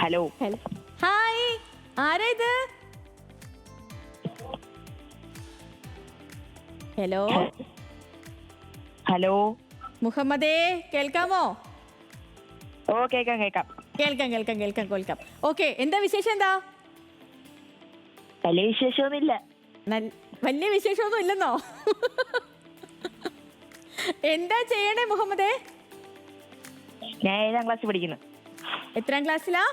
Hello. Hi, ആരാ ഇത്? Hello hello. മുഹമ്മദേ, കേൾക്കാമോ? ഓ, കേക്കാം കേക്കാം. കേൾക്കാം. ഓക്കെ, എന്താ വിശേഷം? എന്താ വലിയ വിശേഷമൊന്നുമില്ല. വലിയ വിശേഷമൊന്നും ഇല്ലെന്നോ? എന്താ ചെയ്യണേ മുഹമ്മദേ? ഞാൻ 7ാം ക്ലാസ് പഠിക്കുന്നു. എത്രാം ക്ലാസ്സിലാ?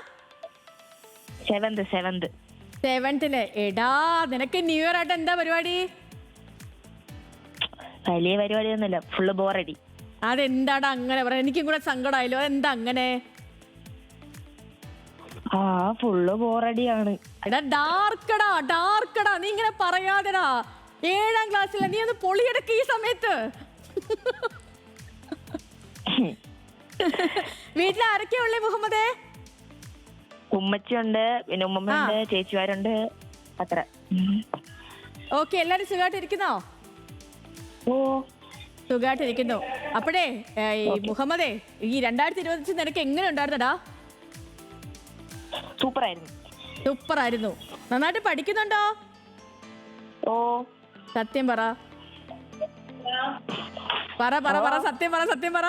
7th. എടാ, നിനക്ക് ന്യൂ ഇയർ ആയിട്ട് എന്താ പരിപാടി? വലിയ പരിപാടിയൊന്നുമില്ല, ഫുള്ള് ബോറടി. അതെന്താടാ അങ്ങനെ പറയാ? എനിക്കും കൂടെ സങ്കടമായല്ലോ. എന്താ അങ്ങനെ? ഫുള്ള് ബോറടിയാണ്. എടാ, ഡാർക്കടാ. നീ ഇങ്ങനെ പറയാതെടാ. 7ാം ക്ലാസ്സില, നീ ഒന്ന് പൊളിയെടുക്ക ഈ സമയത്ത്. വീട്ടിൽ ആരൊക്കെയാ ഉള്ളേ മുഹമ്മദേ? ഉമ്മച്ചിയുണ്ട്, പിന്നെ ഉമ്മമ്മയുണ്ട്, ചേച്ചിമാരുണ്ട്, അത്ര. ഓക്കെ, എല്ലാരും സുഖമായിട്ടിരിക്കുന്നോ? ഓ, സുഖമായിട്ടിരിക്കുന്നു. അപ്പഴേ ഈ മുഹമ്മദേ, ഈ 2025 നിനക്ക് എങ്ങനെ ഉണ്ടായിരുന്നടാ? സൂപ്പറായിരുന്നു. നന്നായിട്ട് പഠിക്കുന്നുണ്ടോ? ഓ, സത്യം പറ. സത്യം പറ.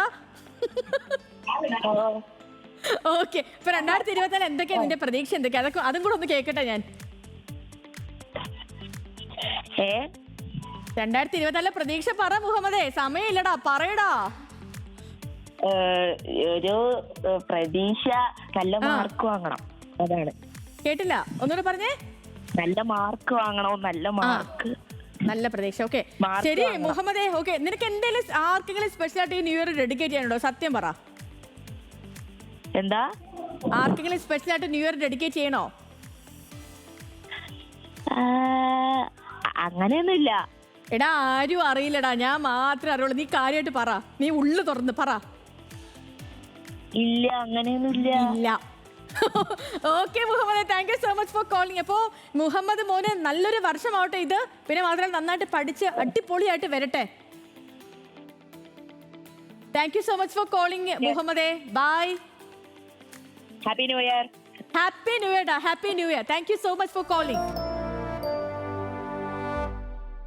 ഓക്കെ, ഇപ്പൊ 2024 എന്തൊക്കെയാ നിന്റെ പ്രതീക്ഷ? എന്തൊക്കെയാ? അതും കൂടെ ഒന്ന് കേക്കട്ടെ ഞാൻ. 2024 പ്രതീക്ഷ പറ മുഹമ്മദേ, സമയമില്ലടാ, പറയടാ. ഒരു പ്രതീക്ഷ നല്ല മാർക്ക് വാങ്ങണം, അതാണ്. കേട്ടില്ല, ഒന്നുകൂടെ പറഞ്ഞേ. നല്ല മാർക്ക് വാങ്ങണം, നല്ല പ്രതീക്ഷ. ഓക്കെ, ശരി മുഹമ്മദേ. ഓക്കെ, നിനക്ക് എന്തെങ്കിലും ആർക്കെങ്കിലും സ്പെഷ്യൽ ആയിട്ട് ന്യൂ ഇയർ ഡെഡിക്കേറ്റ് ചെയ്യാനുണ്ടോ? സത്യം പറ. എന്താ? ആർക്കെങ്കിലും സ്പെഷ്യൽ ആയിട്ട് ന്യൂ ഇയർ ഡെഡിക്കേറ്റ് ചെയ്യണോ? അങ്ങനെയൊന്നുമില്ല. എടാ, ആരും അറിയില്ലടാ, ഞാൻ മാത്രമേ അറിയുള്ളൂ. നീ കാര്യമായിട്ട് പറ, നീ ഉള്ളു തുറന്ന് പറ. ഇല്ല, അങ്ങനെയൊന്നുമില്ല. Okay Muhammad, thank you so much for calling. അപ്പോ മുഹമ്മദ് മോന് നല്ലൊരു വർഷമാവട്ടെ ഇത്. പിന്നെ മാത്രമല്ല, നന്നായിട്ട് പഠിച്ച് അടിപൊളിയായിട്ട് വരട്ടെ. Thank you so much for calling മുഹമ്മദേ. Bye. Happy new year. Happy new year. Thank you so much for calling.